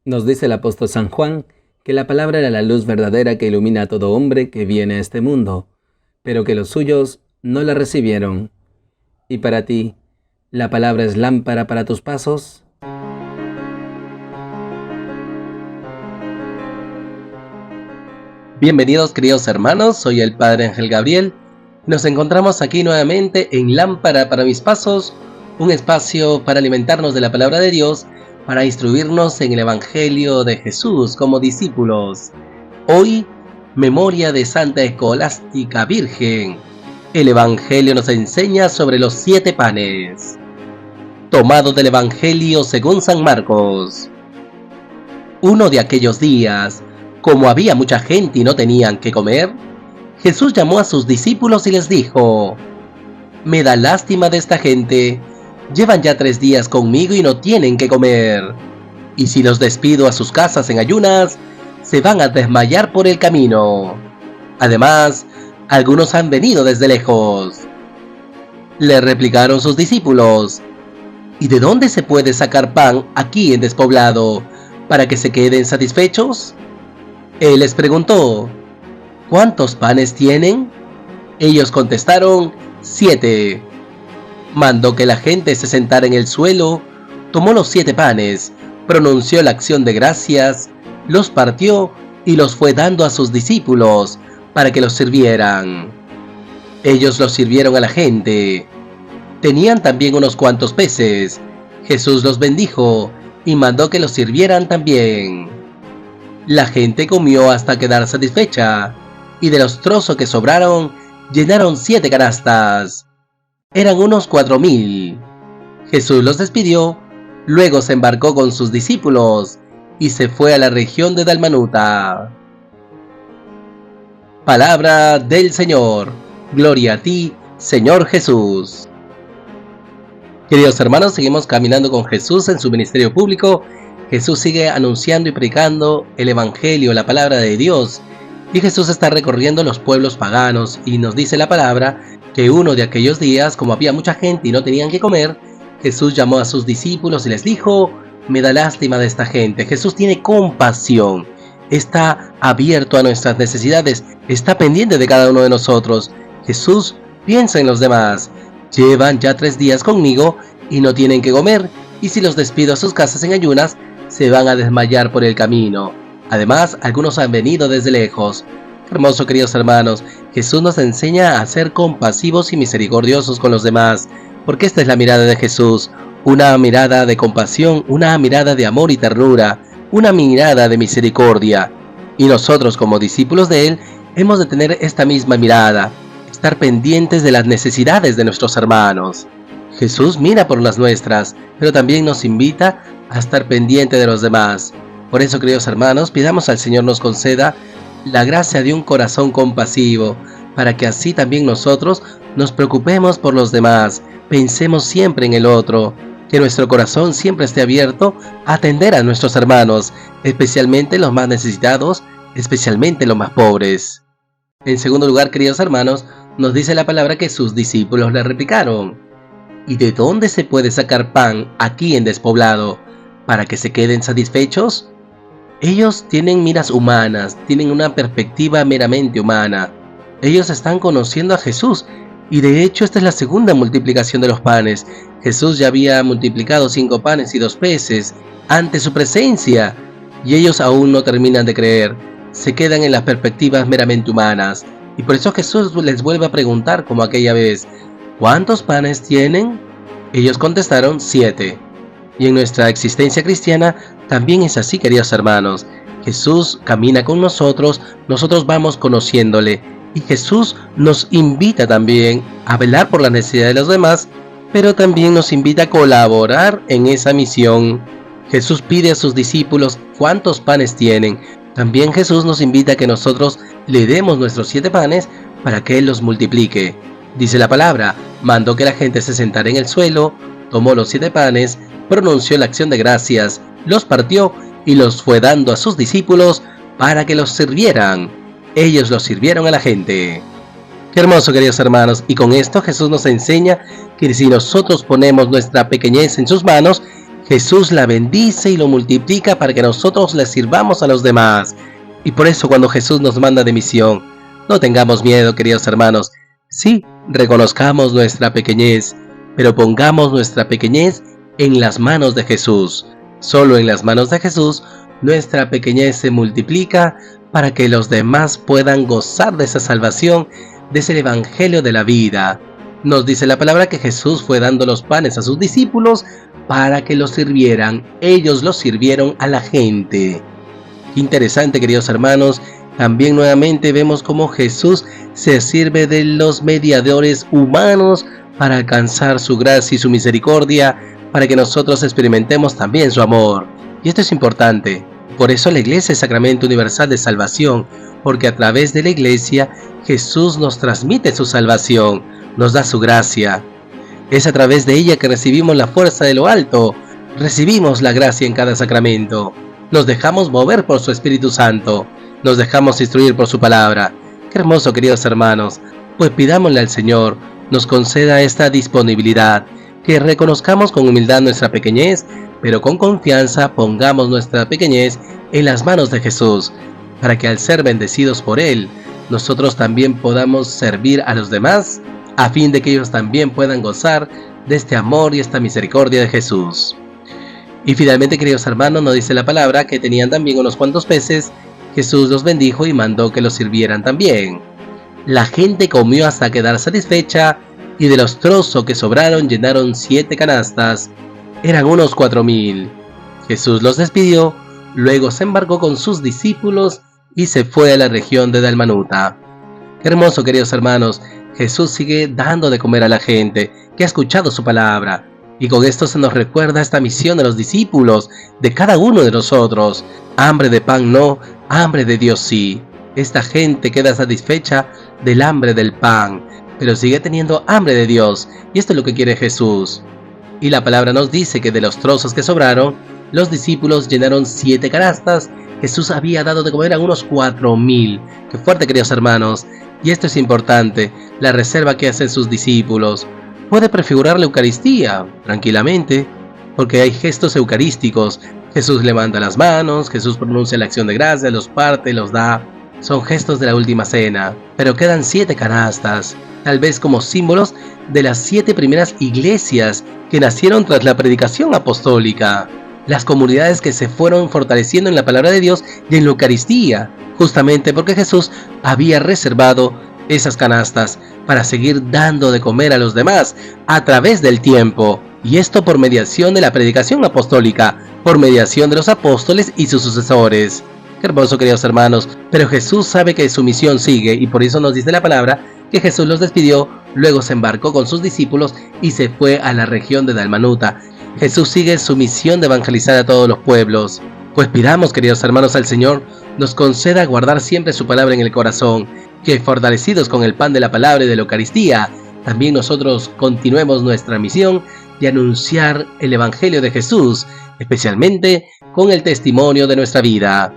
Nos dice el apóstol San Juan que la palabra era la luz verdadera que ilumina a todo hombre que viene a este mundo, pero que los suyos no la recibieron. ¿Y para ti, la palabra es lámpara para tus pasos? Bienvenidos, queridos hermanos, soy el Padre Ángel Gabriel. Nos encontramos aquí nuevamente en Lámpara para mis pasos, un espacio para alimentarnos de la palabra de Dios, para instruirnos en el Evangelio de Jesús como discípulos. Hoy, memoria de Santa Escolástica Virgen. El Evangelio nos enseña sobre los 7 panes. Tomado del Evangelio según San Marcos. Uno de aquellos días, como había mucha gente y no tenían qué comer, Jesús llamó a sus discípulos y les dijo: «Me da lástima de esta gente. Llevan ya 3 días conmigo y no tienen qué comer. Y si los despido a sus casas en ayunas, se van a desmayar por el camino. Además, algunos han venido desde lejos». Le replicaron sus discípulos: «¿Y de dónde se puede sacar pan aquí en despoblado para que se queden satisfechos?». Él les preguntó: «¿Cuántos panes tienen?». Ellos contestaron: 7. Mandó que la gente se sentara en el suelo, tomó los 7 panes, pronunció la acción de gracias, los partió y los fue dando a sus discípulos para que los sirvieran. Ellos los sirvieron a la gente. Tenían también unos cuantos peces. Jesús los bendijo y mandó que los sirvieran también. La gente comió hasta quedar satisfecha, y de los trozos que sobraron, llenaron 7 canastas. Eran unos 4,000. Jesús los despidió, luego se embarcó con sus discípulos, y se fue a la región de Dalmanuta. Palabra del Señor. Gloria a ti, Señor Jesús. Queridos hermanos, seguimos caminando con Jesús en su ministerio público. Jesús sigue anunciando y predicando el Evangelio, la palabra de Dios. Y Jesús está recorriendo los pueblos paganos y nos dice la palabra que uno de aquellos días, como había mucha gente y no tenían que comer, Jesús llamó a sus discípulos y les dijo: «Me da lástima de esta gente». Jesús tiene compasión, está abierto a nuestras necesidades, está pendiente de cada uno de nosotros. Jesús piensa en los demás. Llevan ya 3 días conmigo y no tienen que comer, y si los despido a sus casas en ayunas, se van a desmayar por el camino. Además, algunos han venido desde lejos. Hermoso, queridos hermanos, Jesús nos enseña a ser compasivos y misericordiosos con los demás, porque esta es la mirada de Jesús, una mirada de compasión, una mirada de amor y ternura, una mirada de misericordia. Y nosotros, como discípulos de Él, hemos de tener esta misma mirada, estar pendientes de las necesidades de nuestros hermanos. Jesús mira por las nuestras, pero también nos invita a estar pendiente de los demás. Por eso, queridos hermanos, pidamos al Señor nos conceda la gracia de un corazón compasivo, para que así también nosotros nos preocupemos por los demás, pensemos siempre en el otro, que nuestro corazón siempre esté abierto a atender a nuestros hermanos, especialmente los más necesitados, especialmente los más pobres. En segundo lugar, queridos hermanos, nos dice la palabra que sus discípulos le replicaron: «¿Y de dónde se puede sacar pan aquí en despoblado para que se queden satisfechos?». Ellos tienen miras humanas, tienen una perspectiva meramente humana. Ellos están conociendo a Jesús, y de hecho esta es la segunda multiplicación de los panes. Jesús ya había multiplicado 5 panes y 2 peces ante su presencia, y ellos aún no terminan de creer, se quedan en las perspectivas meramente humanas. Y por eso Jesús les vuelve a preguntar como aquella vez: «¿Cuántos panes tienen?». Ellos contestaron: 7. Y en nuestra existencia cristiana también es así, queridos hermanos. Jesús camina con nosotros, nosotros vamos conociéndole, y Jesús nos invita también a velar por la necesidad de los demás, pero también nos invita a colaborar en esa misión. Jesús pide a sus discípulos cuántos panes tienen. También Jesús nos invita a que nosotros le demos nuestros 7 panes para que Él los multiplique. Dice la palabra: mandó que la gente se sentara en el suelo, tomó los 7 panes, pronunció la acción de gracias, los partió y los fue dando a sus discípulos para que los sirvieran. Ellos los sirvieron a la gente. Qué hermoso, queridos hermanos, y con esto Jesús nos enseña que si nosotros ponemos nuestra pequeñez en sus manos, Jesús la bendice y lo multiplica para que nosotros le sirvamos a los demás. Y por eso cuando Jesús nos manda de misión, no tengamos miedo, queridos hermanos. Sí, reconozcamos nuestra pequeñez, pero pongamos nuestra pequeñez en las manos de Jesús. Solo en las manos de Jesús, nuestra pequeñez se multiplica para que los demás puedan gozar de esa salvación, de ese evangelio de la vida. Nos dice la palabra que Jesús fue dando los panes a sus discípulos para que los sirvieran. Ellos los sirvieron a la gente. Qué interesante, queridos hermanos. También nuevamente vemos cómo Jesús se sirve de los mediadores humanos para alcanzar su gracia y su misericordia, para que nosotros experimentemos también su amor. Y esto es importante. Por eso la Iglesia es sacramento universal de salvación, porque a través de la Iglesia Jesús nos transmite su salvación, nos da su gracia. Es a través de ella que recibimos la fuerza de lo alto, recibimos la gracia en cada sacramento, nos dejamos mover por su Espíritu Santo, nos dejamos instruir por su palabra. Qué hermoso, queridos hermanos, pues pidámosle al Señor nos conceda esta disponibilidad, que reconozcamos con humildad nuestra pequeñez, pero con confianza pongamos nuestra pequeñez en las manos de Jesús, para que al ser bendecidos por Él, nosotros también podamos servir a los demás, a fin de que ellos también puedan gozar de este amor y esta misericordia de Jesús. Y finalmente, queridos hermanos, nos dice la palabra que tenían también unos cuantos peces. Jesús los bendijo y mandó que los sirvieran también. La gente comió hasta quedar satisfecha, y de los trozos que sobraron llenaron 7 canastas. Eran unos 4,000. Jesús los despidió, luego se embarcó con sus discípulos y se fue a la región de Dalmanuta. Qué hermoso, queridos hermanos. Jesús sigue dando de comer a la gente que ha escuchado su palabra. Y con esto se nos recuerda esta misión de los discípulos, de cada uno de nosotros. Hambre de pan no, hambre de Dios sí. Esta gente queda satisfecha del hambre del pan, pero sigue teniendo hambre de Dios, y esto es lo que quiere Jesús. Y la palabra nos dice que de los trozos que sobraron, los discípulos llenaron 7 canastas. Jesús había dado de comer a unos 4,000. Qué fuerte, queridos hermanos. Y esto es importante, la reserva que hacen sus discípulos. Puede prefigurar la Eucaristía, tranquilamente, porque hay gestos eucarísticos. Jesús levanta las manos, Jesús pronuncia la acción de gracia, los parte, los da. Son gestos de la última cena, pero quedan 7 canastas, tal vez como símbolos de las 7 primeras iglesias que nacieron tras la predicación apostólica. Las comunidades que se fueron fortaleciendo en la palabra de Dios y en la Eucaristía, justamente porque Jesús había reservado esas canastas para seguir dando de comer a los demás a través del tiempo, y esto por mediación de la predicación apostólica, por mediación de los apóstoles y sus sucesores. Qué hermoso, queridos hermanos, pero Jesús sabe que su misión sigue, y por eso nos dice la palabra que Jesús los despidió, luego se embarcó con sus discípulos y se fue a la región de Dalmanuta. Jesús sigue su misión de evangelizar a todos los pueblos. Pues pidamos, queridos hermanos, al Señor nos conceda guardar siempre su palabra en el corazón, que fortalecidos con el pan de la palabra y de la Eucaristía, también nosotros continuemos nuestra misión de anunciar el Evangelio de Jesús, especialmente con el testimonio de nuestra vida.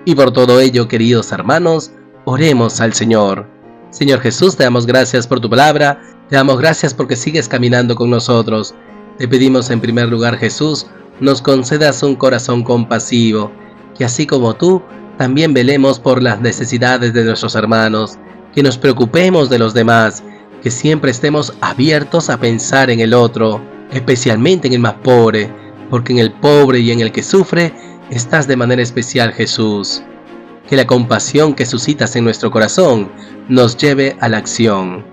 Y por todo ello, queridos hermanos, oremos al Señor. Señor Jesús, te damos gracias por tu palabra, te damos gracias porque sigues caminando con nosotros. Te pedimos en primer lugar, Jesús, nos concedas un corazón compasivo, que así como tú, también velemos por las necesidades de nuestros hermanos, que nos preocupemos de los demás, que siempre estemos abiertos a pensar en el otro, especialmente en el más pobre, porque en el pobre y en el que sufre estás de manera especial, Jesús. Que la compasión que suscitas en nuestro corazón nos lleve a la acción.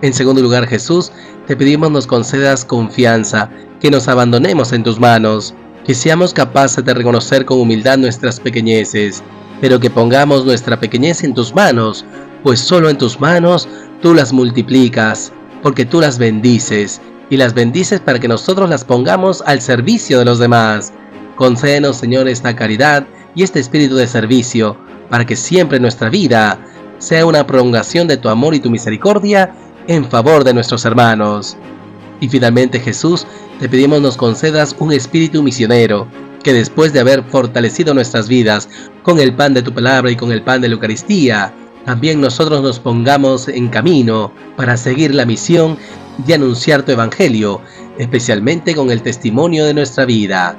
En segundo lugar, Jesús, te pedimos nos concedas confianza, que nos abandonemos en tus manos, que seamos capaces de reconocer con humildad nuestras pequeñeces, pero que pongamos nuestra pequeñez en tus manos, pues solo en tus manos tú las multiplicas, porque tú las bendices, y las bendices para que nosotros las pongamos al servicio de los demás. Concédenos, Señor, esta caridad y este espíritu de servicio, para que siempre nuestra vida sea una prolongación de tu amor y tu misericordia en favor de nuestros hermanos. Y finalmente, Jesús, te pedimos nos concedas un espíritu misionero, que después de haber fortalecido nuestras vidas con el pan de tu palabra y con el pan de la Eucaristía, también nosotros nos pongamos en camino para seguir la misión de anunciar tu Evangelio especialmente con el testimonio de nuestra vida.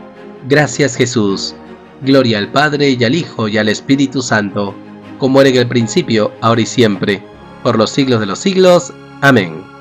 Gracias, Jesús. Gloria al Padre, y al Hijo, y al Espíritu Santo, como era en el principio, ahora y siempre, por los siglos de los siglos. Amén.